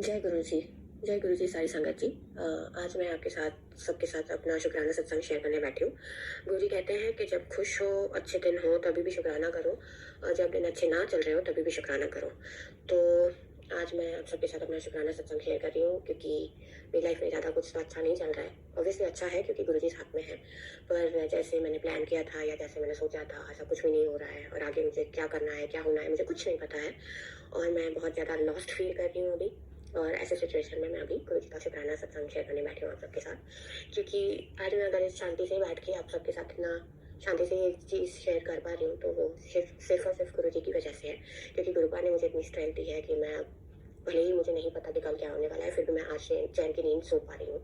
जय गुरु जी। जय गुरु जी, सारी संगत जी। आज मैं आपके साथ सबके साथ अपना शुक्राना सत्संग शेयर करने बैठी हूँ। गुरु जी कहते हैं कि जब खुश हो, अच्छे दिन हो तभी भी शुक्राना करो, और जब दिन अच्छे ना चल रहे हो तभी भी शुक्राना करो। तो आज मैं आप सबके साथ अपना शुक्राना सत्संग शेयर कर रही हूँ, क्योंकि मेरी लाइफ में ज़्यादा कुछ तो अच्छा नहीं चल रहा है। ऑब्वियसली अच्छा है क्योंकि गुरु जी साथ में है, पर जैसे मैंने प्लान किया था या जैसे मैंने सोचा था ऐसा कुछ भी नहीं हो रहा है, और आगे मुझे क्या करना है क्या होना है मुझे कुछ नहीं पता है, और मैं बहुत ज़्यादा लॉस्ट फील कर रही हूँ अभी। और ऐसे सिचुएशन में मैं अभी गुरु जी का शुक्राना सत्संग शेयर करने बैठी हूँ आप सबके साथ, क्योंकि आज मैं अगर इस शांति से बैठ के आप सबके साथ इतना शांति से ये चीज़ शेयर कर पा रही हूँ तो वो सिर्फ और सिर्फ गुरु जी की वजह से है, क्योंकि गुरुपा ने मुझे इतनी स्ट्रेंथ दी है कि मैं भले ही मुझे नहीं पता कि कल क्या होने वाला है, फिर भी मैं आज चैन की नींद सो पा रही हूँ।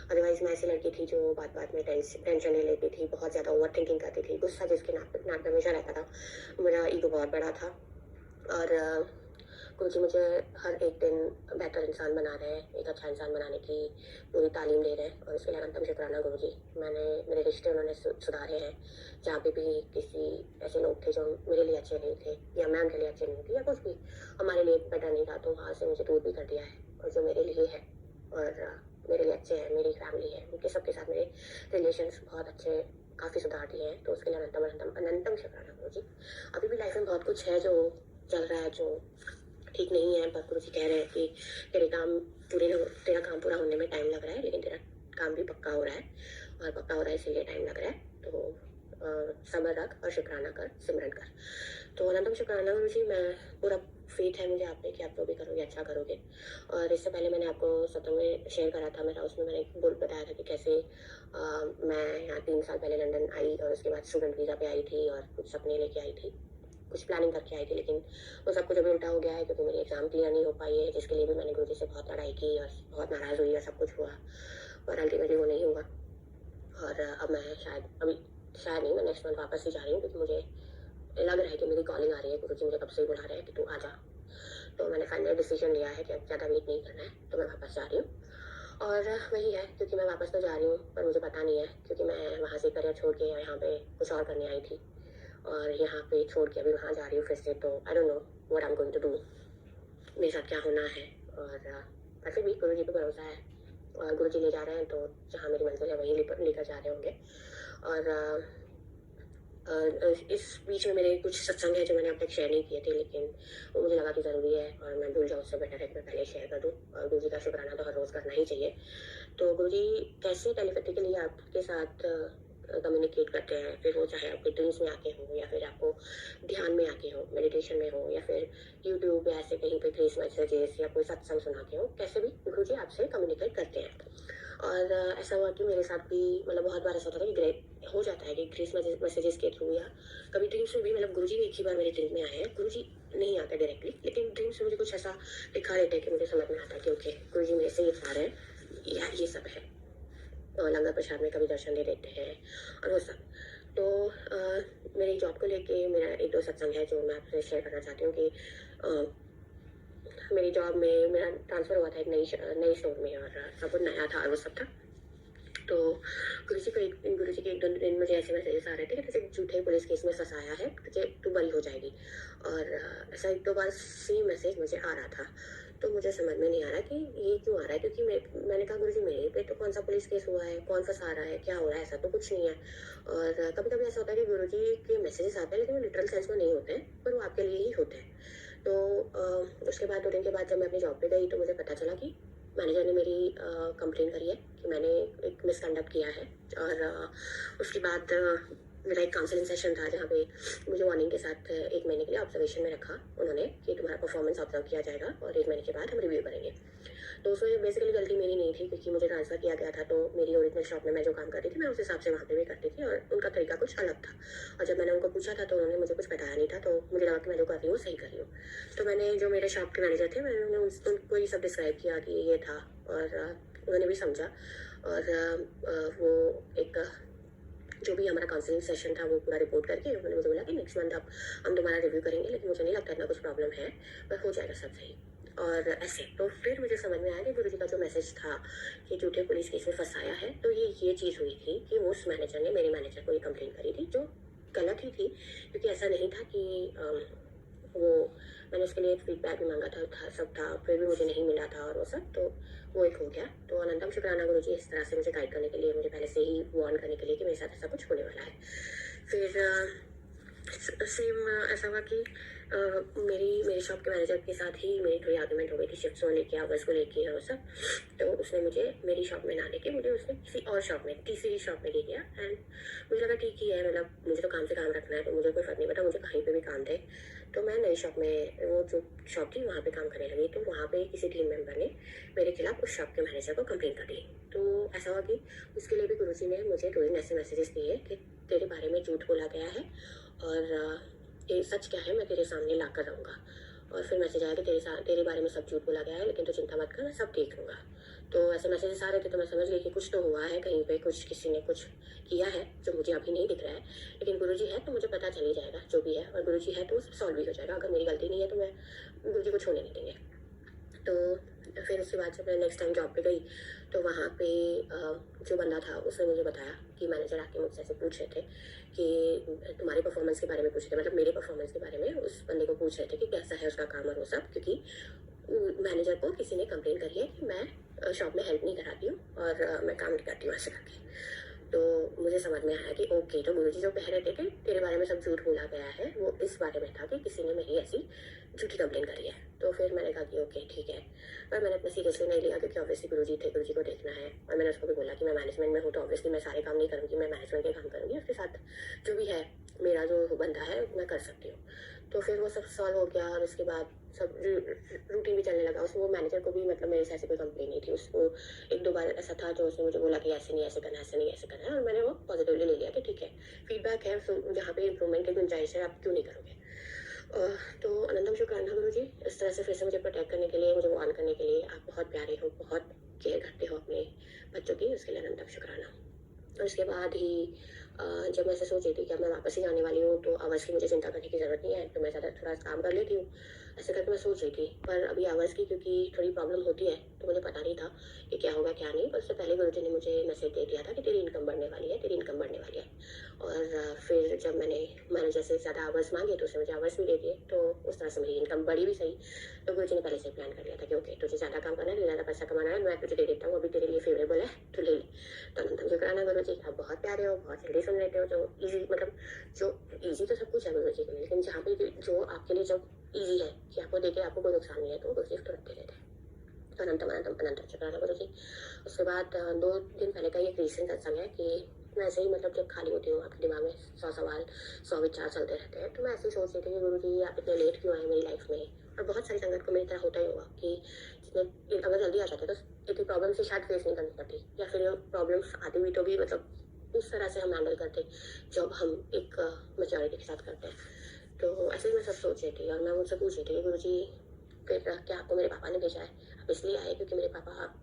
अदरवाइज मैं ऐसी लड़की थी जो बात बात में टेंशन ले लेती थी, बहुत ज़्यादा ओवर थिंकिंग करती थी, गुस्सा जिसके नाक नाक में हमेशा रहता था, मेरा ईगो बहुत बड़ा था। और गुरुजी मुझे हर एक दिन बेहतर इंसान बना रहे हैं, एक अच्छा इंसान बनाने की पूरी तालीम दे रहे हैं, और इसके लिए अनंतम शुक्राना गुरुजी। मेरे रिश्ते उन्होंने सुधारे हैं, जहाँ पे भी किसी ऐसे लोग थे जो मेरे लिए अच्छे नहीं थे या मैं उनके लिए अच्छे नहीं थी या कुछ भी हमारे लिए बेटर नहीं था, तो वहाँ से मुझे दूर भी कर दिया है। और जो मेरे लिए है और मेरे लिए अच्छे हैं, मेरी फैमिली है, उनके सबके साथ मेरे रिलेशंस बहुत अच्छे काफ़ी सुधार दिए हैं, तो उसके लिए अनंतम अनंतम अनंतम शुक्राना गुरुजी। अभी भी लाइफ में बहुत कुछ है जो चल रहा है जो ठीक नहीं है, पर गुरुजी कह रहे हैं कि तेरा काम पूरा होने में टाइम लग रहा है, लेकिन तेरा काम भी पक्का हो रहा है, और पक्का हो रहा है इसीलिए टाइम लग रहा है। तो सब्र रख और शुक्राना कर, सिमरन कर। तो अनंतम शुक्राना गुरुजी। मैं पूरा फेथ है मुझे आप पे कि आप जो भी करोगे अच्छा करोगे। और इससे पहले मैंने आपको सत्संग में शेयर करा था मेरा, उसमें मैंने बताया था कि कैसे मैं यहाँ 3 साल पहले लंदन आई, और उसके बाद स्टूडेंट वीज़ा पे आई थी और कुछ सपने लेके आई थी, कुछ प्लानिंग करके आई थी, लेकिन वो सब कुछ अभी उल्टा हो गया है, क्योंकि मेरी एग्जाम क्लियर नहीं हो पाई है, जिसके लिए भी मैंने गुरुजी से बहुत लड़ाई की और बहुत नाराज़ हुई और सब कुछ हुआ, पर अल्टीमेटली वो नहीं हुआ। और अब मैं शायद नहीं, मैं नेक्स्ट मंथ वापस ही जा रही हूँ, क्योंकि मुझे लग रहा है कि मेरी कॉलिंग आ रही है, गुरुजी मुझे कब से ही बुला रहे हैं कि तू आ जा। तो मैंने फाइनल डिसीजन लिया है कि अब ज़्यादा वेट नहीं करना है, तो मैं वापस जा रही हूँ। और वही है, क्योंकि मैं वापस तो जा रही हूँ पर मुझे पता नहीं है, क्योंकि मैं वहाँ से करियर छोड़ के यहाँ पे कुछ और करने आई थी, और यहाँ पे छोड़ के अभी वहाँ जा रही हूँ फिर से, तो I don't know what I am going to do, मेरे साथ क्या होना है। और पर फिर भी गुरु जी पे भरोसा है, और गुरु जी ले जा रहे हैं तो जहाँ मेरी मंजिल है वहीं लेकर जा रहे होंगे। और इस बीच में मेरे कुछ सत्संग है जो मैंने अब तक शेयर नहीं किए थे, लेकिन वो मुझे लगा कि ज़रूरी है और मैं भूल जाऊँ, उससे बेटर है कि मैं पहले शेयर कर दूँ। और गुरु जी का शुक्राना तो हर रोज़ करना ही चाहिए। तो गुरुजी कैसे टेलीपैथिकली आपके साथ कम्युनिकेट करते हैं, फिर वो चाहे आपके ड्रीम्स में आके हो या फिर आपको ध्यान में आके हो, मेडिटेशन में हो, या फिर यूट्यूब या ऐसे कहीं पे ग्रेस मैसेजेस या कोई सत्संग सुना के हो, कैसे भी गुरुजी आपसे कम्युनिकेट करते हैं। और ऐसा हुआ कि मेरे साथ भी मतलब बहुत बार ऐसा होता था कि हो जाता है कि ग्रेस मैसेजेस के थ्रू या कभी ड्रीम्स में भी, मतलब गुरुजी भी एक ही बार मेरे ड्रीम में आए हैं। गुरुजी नहीं आते डायरेक्टली, लेकिन ड्रीम्स में मुझे कुछ ऐसा दिखा देते हैं कि मुझे समझ में आता है कि ओके गुरुजी मेरे से ये चाह रहे हैं या ये सब है। लंगर प्रसाद में कभी दर्शन दे देते हैं और वो सब। तो मेरी जॉब को लेके मेरा एक दो सत्संग है जो मैं आपसे शेयर करना चाहती हूँ कि मेरी जॉब में मेरा ट्रांसफ़र हुआ था एक नई स्टोर में, और सब कुछ नया था और वो सब था। तो गुरु जी के एक दो दिन मुझे ऐसे मैसेजेस आ रहे थे कि तुझे झूठे पुलिस केस में फंसाया है, तू बरी हो जाएगी। और ऐसा एक दो बार सेम मैसेज मुझे आ रहा था, तो मुझे समझ में नहीं आ रहा कि ये क्यों आ रहा है, क्योंकि मैंने कहा गुरुजी मेरे पे तो कौन सा पुलिस केस हुआ है, कौन फंसा रहा है, क्या हो रहा है, ऐसा तो कुछ नहीं है। और कभी कभी ऐसा होता है कि गुरुजी के मैसेजेस आते हैं लेकिन वो लिटरल सेंस में नहीं होते हैं, पर वो आपके लिए ही होते हैं। तो उसके बाद 2 दिन के बाद जब मैं अपनी जॉब पे गई तो मुझे पता चला कि मैनेजर ने मेरी कंप्लेन करी है कि मैंने एक मिसकंडक्ट किया है। और उसके बाद मेरा एक काउंसलिंग सेशन था जहाँ पे मुझे वार्निंग के साथ 1 महीने के लिए ऑब्जर्वेशन में रखा उन्होंने, कि तुम्हारा परफॉर्मेंस ऑब्जर्व किया जाएगा और 1 महीने के बाद हम रिव्यू करेंगे। तो उसमें बेसिकली गलती मेरी नहीं थी, क्योंकि मुझे ट्रांसफ़र किया गया था, तो मेरी ओरिजिनल शॉप में मैं जो काम करती थी मैं उस हिसाब से वहाँ पे भी करती थी, और उनका तरीका कुछ अलग था। और जब मैंने उनको पूछा था तो उन्होंने मुझे कुछ बताया नहीं था, तो मुझे लगा कि मैं जो कर रही हूँ सही कर रही हूँ। तो मैंने जो मेरे शॉप के मैनेजर थे मैंने उनको ये सब डिस्क्राइब किया कि ये था, और उन्होंने भी समझा। और वो एक जो भी हमारा काउंसलिंग सेशन था वो पूरा रिपोर्ट करके उन्होंने मुझे बोला कि नेक्स्ट मंथ अब हम तुम्हारा रिव्यू करेंगे, लेकिन मुझे नहीं लगता इतना कुछ प्रॉब्लम है, पर हो जाएगा सब सही। और ऐसे तो फिर मुझे समझ में आया कि गुरुजी का जो मैसेज था कि झूठे पुलिस केस में फंसाया है, तो ये चीज़ हुई थी कि वो उस मैनेजर ने मेरे मैनेजर को ये कंप्लेन करी थी, जो गलत ही थी, क्योंकि ऐसा नहीं था कि वो मैंने उसके लिए फीडबैक भी मांगा था सब था, फिर भी मुझे नहीं मिला था और वो सब, तो वो एक हो गया। तो अनंतम शुक्राना गुरुजी इस तरह से मुझे गाइड करने के लिए, मुझे पहले से ही वार्न करने के लिए कि मेरे साथ ऐसा कुछ होने वाला है। फिर सेम ऐसा हुआ कि मेरी मेरे शॉप के मैनेजर के साथ ही मेरी थोड़ी आर्गुमेंट हो गई थी शिफ्ट्स को लेके, आवर्स को लेके और सब। तो उसने मुझे मेरी शॉप में ना लेके मुझे उसने किसी और शॉप में, तीसरी शॉप में ले गया। एंड मुझे लगा ठीक ही है, मतलब मुझे तो काम से काम रखना है, तो मुझे कोई फर्क नहीं पड़ता, मुझे कहीं पे भी काम थे। तो मैं नई शॉप में, वो जो शॉप थी वहाँ पे काम करने लगी। तो वहाँ पे किसी टीम मेंबर ने मेरे खिलाफ उस शॉप के मैनेजर को कंप्लेन कर दी। तो ऐसा हुआ कि उसके लिए भी गुरुजी ने मुझे 2 दिन ऐसे मैसेजेस दिए कि तेरे बारे में झूठ बोला गया है और ये सच क्या है मैं तेरे सामने ला कर रहूँगा। और फिर मैसेज आया कि तेरे बारे में सब झूठ बोला गया है, लेकिन तो चिंता मत कर, मैं सब देख लूँगा। तो ऐसे मैसेजेस आ रहे थे, तो मैं समझ गई कि कुछ तो हुआ है, कहीं पे कुछ किसी ने कुछ किया है जो मुझे अभी नहीं दिख रहा है, लेकिन गुरुजी है तो मुझे पता चल ही जाएगा जो भी है, और गुरुजी है तो सॉल्व भी हो जाएगा। अगर मेरी गलती नहीं है तो मैं गुरुजी को छोड़ने नहीं देंगे। तो फिर उसके बाद जब मैं नेक्स्ट टाइम जॉब पे गई तो वहाँ पे जो बंदा था उसने मुझे बताया कि मैनेजर आके मुझसे ऐसे पूछ रहे थे कि तुम्हारे परफॉर्मेंस के बारे में पूछ रहे थे, मतलब मेरे परफॉर्मेंस के बारे में उस बंदे को पूछ रहे थे कि कैसा है उसका काम और वो सब, क्योंकि मैनेजर को किसी ने कंप्लेन करी है कि मैं शॉप में हेल्प नहीं कराती हूँ और मैं काम नहीं करती हूँ ऐसे करके। तो मुझे समझ में आया कि ओके, तो गुरुजी जो कह रहे थे कि तेरे बारे में सब झूठ बोला गया है, वो इस बारे में था कि किसी ने मेरी ऐसी झूठी कंप्लेन करी है। तो फिर मैंने कहा कि ओके ठीक है, पर मैंने इतना सीरियसली नहीं लिया क्योंकि ऑब्वियसली गुरुजी थे, गुरुजी को देखना है। और मैंने उसको भी बोला कि मैं मैनेजमेंट में हूँ तो ऑब्वियसली मैं सारे काम नहीं करूँगी, मैं मैनेजमेंट के काम करूँगी, उसके साथ जो भी है मेरा जो बंदा है मैं कर सकती हूँ। तो फिर वो सब सॉल्व हो गया और उसके बाद सब रूटीन भी चलने लगा। उसको, वो मैनेजर को भी मतलब मेरे से ऐसी कोई कंप्लेन नहीं थी। उसको 1-2 बार ऐसा था जो उसने मुझे बोला कि ऐसे नहीं ऐसे करना है, ऐसे नहीं ऐसे करना है, और मैंने वो पॉजिटिवली ले लिया कि ठीक है, फीडबैक है, जहाँ पे इंप्रूवमेंट की गुंजाइश है आप क्यों नहीं करोगे। तो अनंतम शुक्राना गुरुजी, इस तरह से फिर से मुझे प्रोटेक्ट करने के लिए, मुझे वार्न करने के लिए। आप बहुत प्यारे हो, बहुत केयर करते हो अपने बच्चों की, उसके लिए अनंतम शुक्राना। और उसके बाद ही जब मैं ऐसे सोच रही थी कि अब मैं वापस ही जाने वाली हूँ तो आवर्स की मुझे चिंता करने की ज़रूरत नहीं है, तो मैं ज़्यादा थोड़ा काम कर लेती हूँ, ऐसे करके मैं सोच रही थी। पर अभी आवर्स की क्योंकि थोड़ी प्रॉब्लम होती है तो मुझे पता नहीं था कि क्या होगा क्या नहीं। पर उससे पहले गुरुजी ने मुझे मैसेज दे दिया था कि तेरी इनकम बढ़ने वाली है, तेरी इनकम बढ़ने वाली है। और फिर जब मैंने मैनेजर से ज़्यादा आवर्स मांगे तो उसने मुझे आवर्स भी दे दिए, तो उस तरह से मेरी इनकम बढ़ी भी सही। तो गुरुजी ने पहले से प्लान कर लिया था कि ओके, तुझे ज़्यादा काम करना है, ज़्यादा पैसा कमाना है, मैं तुझे दे देता हूँ, अभी तेरे लिए फेवरेबल है, तो ले ले। तो अनंतम शुक्राना गुरुजी, आप बहुत प्यारे हो, बहुत जल्दी सुन लेते हो। जो ईजी, मतलब जो ईजी तो सब कुछ है गुरुजी के लिए, लेकिन जहाँ पे जो आपके लिए जब ईजी है कि आपको देके आपको कोई नुकसान नहीं है तो गुरुजी तुरंत दे देते हैं। तो अनंतम अनंतम अनंतम शुक्राना गुरुजी। उसके बाद 2 दिन पहले का एक रीसेंट सत्संग है कि मैं ऐसे ही, मतलब जब खाली होती हूँ आपके दिमाग में 100 सवाल 100 विचार चलते रहते हैं, तो मैं ऐसे ही सोच रही थी कि गुरुजी आप इतने लेट क्यों आए मेरी लाइफ में। और बहुत सारी संगत को मेरी तरह होता ही होगा कि जिसमें अगर जल्दी आ जाते तो इतनी प्रॉब्लम से शायद फेस नहीं करनी पड़ती, या फिर प्रॉब्लम्स आती हुई तो भी मतलब उस तरह से हम हैंडल करते जब हम एक मेच्योरिटी के साथ करते हैं। तो ऐसे ही मैं सब सोच रही थी और मैं मुझसे पूछ रही थी कि गुरुजी फिर क्या आपको मेरे पापा ने भेजा है, आप इसलिए आए क्योंकि मेरे पापा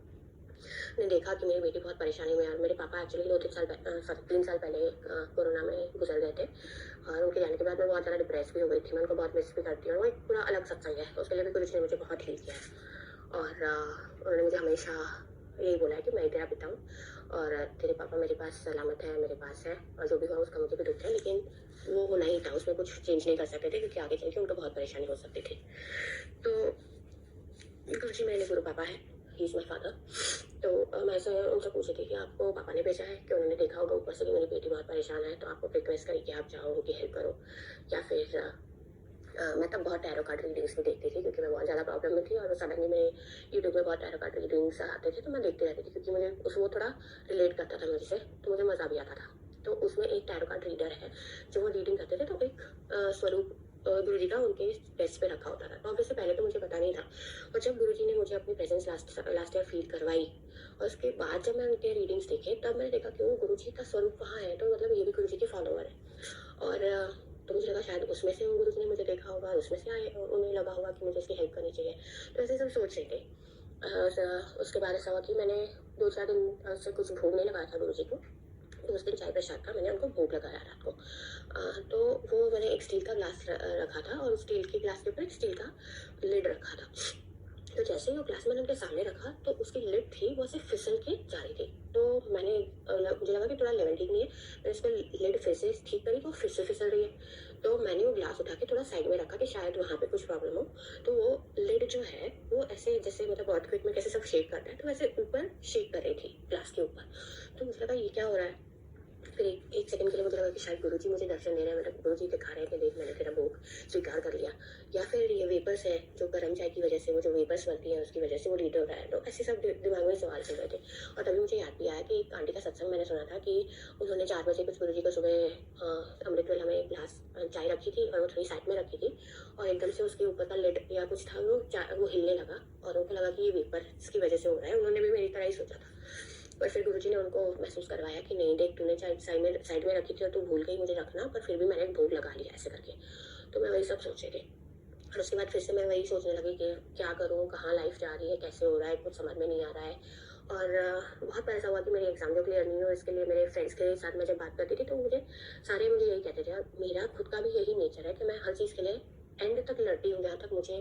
ने देखा कि मेरी बेटी बहुत परेशानी में है। और मेरे पापा एक्चुअली 3 साल पहले कोरोना में गुजर गए थे, और उनके जाने के बाद मैं बहुत ज़्यादा डिप्रेस भी हो गई थी। मैं उनको बहुत मिस भी करती हूँ, वो एक पूरा अलग सत्संग है, तो उसके लिए भी गुरुजी ने मुझे बहुत हील किया है। और उन्होंने मुझे हमेशा यही बोला है कि मैं तेरा पिता हूँ और तेरे पापा मेरे पास सलामत है, मेरे पास है, और जो भी हुआ उसका मुझे भी दुख है, लेकिन वो होना ही था, उसमें कुछ चेंज नहीं कर सकते थे क्योंकि आगे चल के उनको बहुत परेशानी हो सकती थी। तो गुरुजी मेरे गुरु पापा है, ही इज़ माई फादर। तो मैं ऐसे उनसे पूछी थी कि आपको पापा ने भेजा है कि उन्होंने देखा होगा ऊपर से कि मेरी बेटी बहुत परेशान है, तो आपको रिक्वेस्ट करी कि आप जाओ उनकी हेल्प करो, या फिर मैं तब बहुत टैरो कार्ड रीडिंग्स भी देखती थी क्योंकि मैं बहुत ज़्यादा प्रॉब्लम में थी, और सडनली मेरे यूट्यूब में बहुत टैरो कार्ड रीडिंग्स आते थे, तो मैं देखती रहती थी क्योंकि मुझे वो थोड़ा रिलेट करता था मुझसे, तो मुझे मज़ा भी आता था। तो उसमें एक टैरो कार्ड रीडर है जो वो रीडिंग करते थे, तो एक स्वरूप गुरुजी का उनके डेस्क पे रखा होता था। तो ऑब्वियसली पहले तो मुझे पता नहीं था, और जब गुरुजी ने मुझे अपनी प्रेजेंस लास्ट ईयर फील करवाई और उसके बाद जब मैं उनके रीडिंग्स देखे तब मैंने देखा कि वो गुरुजी का स्वरूप वहाँ है, तो मतलब ये भी गुरुजी के फॉलोअर है। और तो मुझे लगा शायद उसमें से गुरुजी ने मुझे देखा होगा, उसमें से आए, उन्हें लगा होगा कि मुझे इसकी हेल्प करनी चाहिए। तो ऐसे सब सोच रहे थे। उसके बाद ऐसा हुआ कि मैंने 2-4 दिन से कुछ भोग नहीं लगाया था गुरुजी को। तो उस दिन चाय प्रसाद का मैंने उनको भोग लगाया रात को। तो वो मैंने एक स्टील का ग्लास रखा था और उस स्टील के ग्लास के ऊपर एक स्टील का लिड रखा था। तो जैसे ही वो ग्लास मैंने उनके सामने रखा तो उसकी लिड थी वो ऐसे फिसल के जा रही थी। तो मैंने मुझे लगा कि थोड़ा लेवल ठीक नहीं है, मैंने उसको लिड फिर से ठीक करी तो फिर से फिसल रही है। तो मैंने वो ग्लास उठा के थोड़ा साइड में रखा कि शायद वहाँ पे कुछ प्रॉब्लम हो। तो वो लिड जो है वो ऐसे जैसे मतलब अर्थक्वेक में कैसे सब शेक करता है तो वैसे ऊपर शेक कर रही थी ग्लास के ऊपर। तो मुझे लगा ये क्या हो रहा है। फिर एक सेकंड के लिए मुझे लगा कि शायद गुरुजी मुझे दर्शन दे रहे हैं, मतलब गुरुजी दिखा रहे हैं कि देख मैंने तेरा भोग स्वीकार कर लिया, या फिर ये वेपर्स है जो गर्म चाय की वजह से वो जो वेपर्स बनती है उसकी वजह से वो लीड हो रहा है। तो ऐसे सब दिमाग में सवाल चल रहे थे। और तभी मुझे याद भी आया कि एक आंटी का सत्संग मैंने सुना था कि उन्होंने 4 बजे कुछ गुरुजी को सुबह अमृत वेला में एक गिलास चाय रखी थी और वो थोड़ी साइड में रखी थी, और एकदम से उसके ऊपर का लिड या कुछ था वो हिलने लगा और उनको लगा कि ये वेपर की वजह से हो रहा है। उन्होंने भी मेरी तरह ही सोचा था। पर फिर गुरुजी ने उनको महसूस करवाया कि नहीं देख, तूने चाय साइड में रखी थी और तू भूल गई मुझे रखना, पर फिर भी मैंने एक भोग लगा लिया ऐसे करके। तो मैं वही सब सोच रही थी। और उसके बाद फिर से मैं वही सोचने लगी कि क्या करूँ, कहाँ लाइफ जा रही है, कैसे हो रहा है, कुछ समझ में नहीं आ रहा है। और बहुत बार ऐसा हुआ कि मेरी एग्जाम जो क्लियर नहीं हो इसके लिए मेरे फ्रेंड्स के साथ मैं जब बात करती थी तो मुझे यही कहते थे, और मेरा खुद का भी यही नेचर है कि मैं हर चीज़ के लिए एंड तक लड़ती हूँ। जहाँ तक मुझे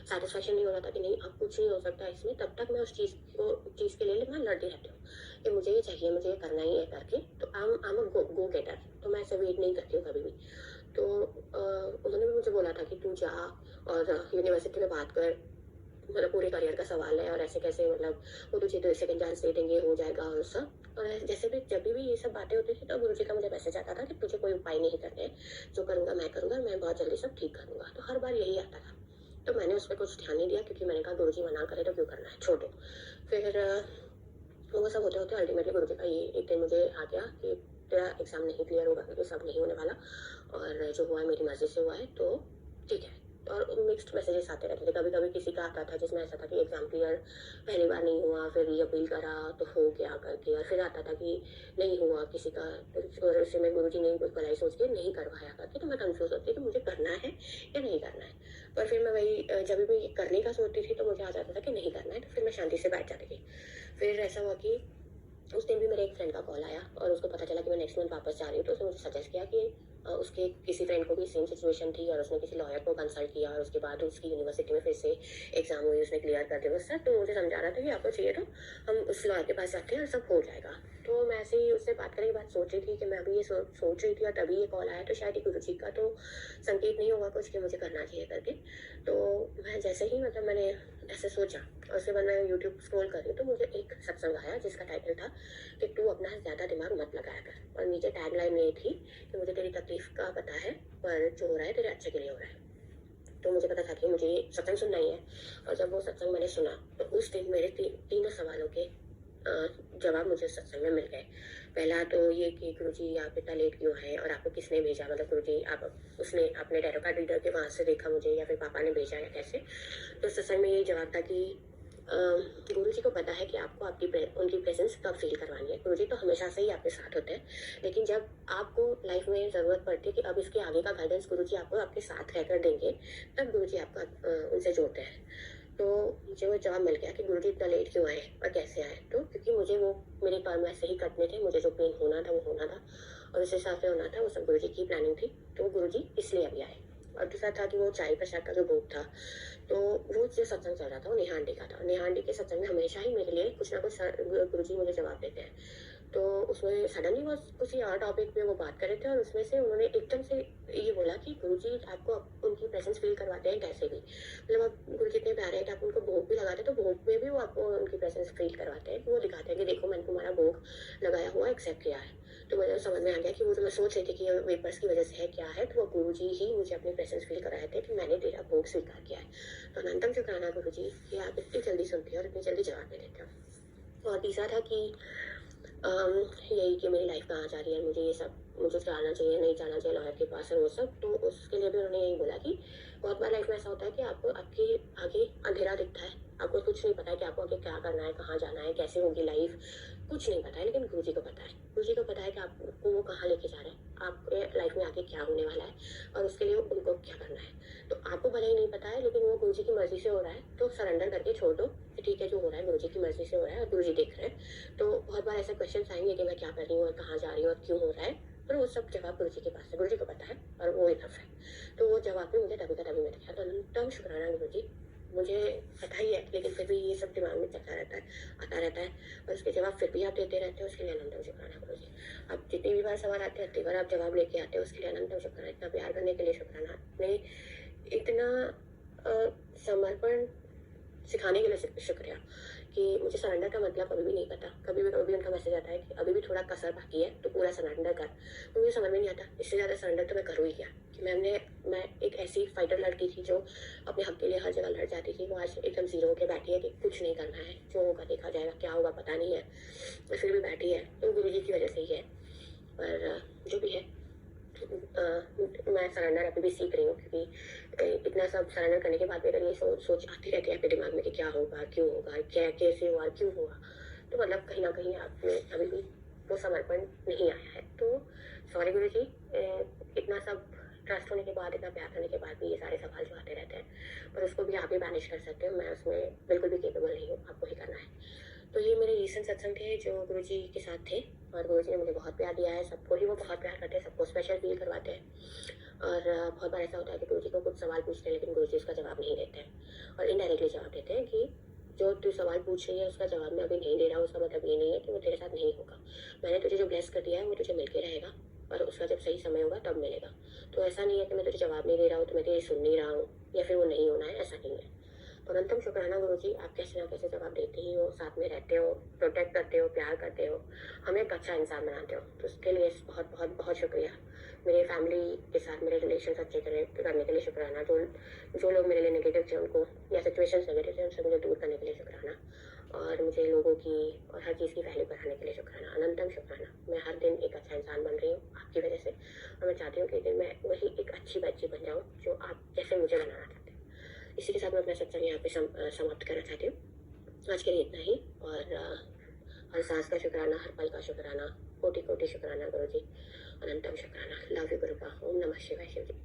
सेटिस्फेक्शन नहीं हो रहा था कि नहीं अब कुछ नहीं हो सकता इसमें, तब तक मैं उस चीज़ के लिए मैं लड़ती रहती हूँ कि मुझे ये चाहिए, मुझे ये करना ही है करके। तो आई एम गो गेटर। तो मैं ऐसे वेट नहीं करती हूँ कभी भी। तो उन्होंने भी मुझे बोला था कि तू जा और यूनिवर्सिटी में बात कर, मतलब पूरे करियर का सवाल है और ऐसे कैसे, मतलब वो तुझे तो सेकंड चांस दे देंगे, हो जाएगा और सब। और जैसे भी जब भी ये सब बातें होती थी तो गुरुजी का मुझे मैसेज आता था कि तुझे कोई उपाय नहीं करने, जो करूँगा मैं करूँगा, मैं बहुत जल्दी सब ठीक करूँगा। तो हर बार यही आता था। तो मैंने उस पर कुछ ध्यान नहीं दिया क्योंकि मैंने कहा गुरुजी मना करे तो क्यों करना है, छोड़ो। फिर वो सब होते होते अल्टीमेटली गुरुजी का ये एक दिन मुझे आ गया कि तेरा एग्जाम नहीं क्लियर होगा क्योंकि सब नहीं होने वाला, और जो हुआ है मेरी मर्जी से हुआ है तो ठीक है। और मिक्स्ड मैसेजेस आते रहते थे, कभी कभी किसी का आता था जिसमें ऐसा था कि एग्जाम क्लियर पहली बार नहीं हुआ, फिर री अपील करा तो हो गया करके, और फिर आता था कि नहीं हुआ किसी का, तो और उससे मैं गुरुजी ने कुछ भलाई सोच के नहीं करवाया करके। तो मैं कंफ्यूज होती कि मुझे करना है या नहीं करना है। पर फिर मैं वही जब भी करने का सोचती थी तो मुझे आ जाता था कि नहीं करना है, तो फिर मैं शांति से बैठ जाती थी। फिर ऐसा हुआ कि उस दिन भी मेरे एक फ्रेंड का कॉल आया और उसको पता चला कि मैं नेक्स्ट मंथ वापस जा रही हूँ। तो उसने मुझे सजेस्ट किया कि उसके किसी फ्रेंड को भी सेम सिचुएशन थी और उसने किसी लॉयर को कंसल्ट किया और उसके बाद उसकी यूनिवर्सिटी में फिर से एग्जाम हुई, उसने क्लियर कर दिया उससे। तो मुझे समझा रहा था कि आपको चाहिए तो हम उस लॉयर के पास जाते हैं और सब हो जाएगा। तो मैं ऐसे ही उससे बात करने के बाद सोच रही थी कि मैं अभी ये सोच रही थी और तभी ये कॉल आया, तो शायद ये गुरुजी का तो संकेत नहीं होगा कुछ कि मुझे करना चाहिए करके। तो मैं जैसे ही मतलब मैंने ऐसे सोचा और उसके बाद मैं यूट्यूब स्क्रॉल कर रही हूँ तो मुझे एक सत्संग आया जिसका टाइटल था कि तू अपना ज़्यादा दिमाग मत लगाया कर, और नीचे टैगलाइन ये थी कि मुझे तेरी तकलीफ का पता है पर जो हो रहा है तेरे अच्छे के लिए हो रहा है। तो मुझे पता था कि मुझे ये सत्संग सुनना ही है। और जब वो सत्संग मैंने सुना तो उस दिन मेरे तीनों सवालों के जवाब मुझे सत्संग में मिल गए। पहला तो ये कि गुरुजी आप इतना लेट क्यों हैं और आपको किसने भेजा, मतलब गुरुजी आप उसने अपने टैरो कार्ड रीडर के वहाँ से देखा मुझे या फिर पापा ने भेजा या कैसे। तो सत्संग में ये जवाब था कि गुरुजी को पता है कि आपको उनकी प्रेजेंस कब फील करवानी है। गुरुजी तो हमेशा से ही आपके साथ होते हैं, लेकिन जब आपको लाइफ में ज़रूरत पड़ती है कि अब इसके आगे का गाइडेंस गुरुजी आपको आपके साथ रहकर देंगे, तब गुरुजी आपका उनसे जोड़ते हैं। तो मुझे वो जवाब मिल गया कि गुरुजी इतना लेट क्यों आए और कैसे आए। तो क्योंकि मुझे वो मेरे कर्म ऐसे ही कटने थे, मुझे जो पेन होना था वो होना था और उस हिसाब से होना था, वो सब गुरुजी की प्लानिंग थी। तो गुरुजी इसलिए अभी आए। और दूसरा था कि वो चाय प्रसाद का जो भोग था, तो वो जो सत्संग चल रहा था वो नेहा आंटी का था। नेहा आंटी के सत्संग में हमेशा ही मेरे लिए कुछ ना कुछ गुरुजी मुझे जवाब देते हैं। तो उसमें सडनली वो किसी और टॉपिक पे वो बात कर रहे थे और उसमें से उन्होंने एकदम से ये बोला कि गुरुजी आपको उनकी प्रेजेंस फील करवाते हैं कैसे भी, मतलब आप गुरुजी इतने प्यारे हैं कि आप उनको भोग भी लगाते हैं तो भोग में भी वो आपको उनकी प्रेजेंस फील करवाते हैं, वो दिखाते हैं कि देखो मैंने तुम्हारा भोग लगाया हुआ एक्सेप्ट किया है। तो मुझे समझ में आ गया कि वो जो मैं सोच रही थी कि वेपर्स की वजह से है क्या है, तो वो गुरुजी ही मुझे अपनी प्रेजेंस फील कराए थे कि मैंने तेरा भोग स्वीकार किया है। तो अनंतम शुक्राना गुरुजी कि आप इतनी जल्दी सुनते हो और इतनी जल्दी जवाब दे देते हो। और तीसरा था कि यही कि मेरी लाइफ कहाँ जा रही है, मुझे ये सब मुझे जाना चाहिए नहीं जाना चाहिए लॉयर के पास और वो सब। तो उसके लिए भी उन्होंने यही बोला कि बहुत बार लाइफ में ऐसा होता है कि आपको आपके आगे अंधेरा दिखता है, आपको कुछ नहीं पता है कि आपको आगे क्या करना है, कहाँ जाना है, कैसे होगी लाइफ, कुछ नहीं पता है। लेकिन गुरुजी को पता है, गुरुजी को पता है कि आपको वो कहाँ लेके जा रहे हैं, आपके लाइफ में आगे क्या होने वाला है और उसके लिए उनको क्या करना है। तो आपको भले ही नहीं पता है लेकिन वो गुरुजी की मर्जी से हो रहा है, तो सरेंडर करके छोड़ दो कि ठीक है जो हो रहा है गुरुजी की मर्जी से हो रहा है और गुरुजी देख रहे हैं। तो बहुत बार ऐसे क्वेश्चन आएंगे कि मैं क्या कर रही हूँ और कहाँ जा रही हूँ और क्यों हो रहा है, पर वो सब जवाब गुरुजी के पास है, गुरुजी को पता है और वो इनफ है। तो वो जवाब भी मुझे तभी का तभी मिल गया। तो शुक्राना गुरुजी, मुझे पता ही है, लेकिन फिर भी ये सब दिमाग में चलता रहता है, आता रहता है, और उसके जवाब फिर भी आप देते रहते हो, उसके लिए अनंतम शुक्राना गुरु जी। अब जितनी भी बार सवाल आते हैं, उतनी बार आप जवाब लेके आते हो, उसके लिए अनंतम शुक्राना। इतना प्यार करने के लिए शुक्राना, अपने इतना समर्पण सिखाने के लिए शुक्रिया, कि मुझे सरेंडर का मतलब अभी भी नहीं पता। कभी भी उनका मैसेज आता है कि अभी भी थोड़ा कसर बाकी है, तो पूरा सरेंडर कर। तो मुझे समझ में नहीं आता, इससे ज़्यादा सरेंडर तो मैं करूँ ही क्या। कि मैं एक ऐसी फाइटर लड़की थी जो अपने हक के लिए हर जगह लड़ जाती थी, वो आज एकदम जीरो होकर बैठी है कि कुछ नहीं करना है, जो होगा देखा जाएगा, क्या होगा पता नहीं है, और फिर भी बैठी है। तो गुरु जी की वजह से ही है। पर जो भी है, मैं सरेंडर अभी भी सीख रही हूँ, क्योंकि इतना सब सरेंडर करने के बाद भी अगर ये सोच आती रहती है आपके दिमाग में कि क्या होगा, क्यों होगा, क्या कैसे हुआ, क्यों हुआ, तो मतलब कहीं ना कहीं आप में अभी भी वो समर्पण नहीं आया है। तो सॉरी गुरु जी, इतना सब ट्रस्ट होने के बाद, इतना प्यार करने के बाद भी ये सारे सवाल जो आते रहते हैं, पर उसको भी आप ही मैनेज कर सकते हो। मैं उसमें बिल्कुल भी केपेबल नहीं हूँ, आपको ही करना है। तो ये मेरे रीसेंट सत्संग थे जो गुरुजी के साथ थे, और गुरुजी ने मुझे बहुत प्यार दिया है। सबको ही वो बहुत प्यार करते हैं, सबको स्पेशल फील करवाते हैं। और बहुत बार ऐसा होता है कि गुरुजी को कुछ सवाल पूछते हैं, लेकिन गुरुजी उसका जवाब नहीं देते हैं, और इनडायरेक्टली जवाब देते हैं कि जो तू सवाल पूछ रही है उसका जवाब मैं अभी नहीं दे रहा हूँ, उसका मतलब ये नहीं है कि वो तेरे साथ नहीं होगा। मैंने तुझे जो ब्लेस कर दिया है वो तुझे मिलके रहेगा, और उसका जब सही समय होगा तब मिलेगा। तो ऐसा नहीं है कि मैं तुझे जवाब नहीं दे रहा हूँ तो मैं तेरी सुन नहीं रहा हूँ, या फिर वो नहीं होना है, ऐसा नहीं है। तो अनंतम शुक्राना गुरु जी, आप कैसे ना कैसे जवाब देते ही हो, साथ में रहते हो, प्रोटेक्ट करते हो, प्यार करते हो, हमें एक अच्छा इंसान बनाते हो। तो उसके लिए बहुत बहुत बहुत शुक्रिया। मेरे फैमिली के साथ मेरे रिलेशन अच्छे करने के लिए शुक्राना। जो जो लोग मेरे लिए नेगेटिव थे उनको, या सिचुएशन नेगेटिव थे, उनसे मुझे दूर करने के लिए शुक्राना। और मुझे लोगों की और हर चीज़ की वैल्यू बढ़ाने के लिए शुक्राना, अनंतम शुक्राना। मैं हर दिन एक अच्छा इंसान बन रही हूँ आपकी वजह से, और मैं चाहती हूँ कि एक दिन मैं वही एक अच्छी बच्ची बन जाऊँ जो आप जैसे मुझे बनाना चाहते हैं। इसी के साथ मैं अपना सत्संग यहाँ पे समाप्त करना चाहती हूँ। आज के लिए इतना ही। और हर सांस का शुक्राना, हर पल का शुक्राना, कोटि कोटि शुक्राना गुरु जी, अनंतम शुक्राना। लव यू गुरु का। ओम नमः शिवाय। शिव जी।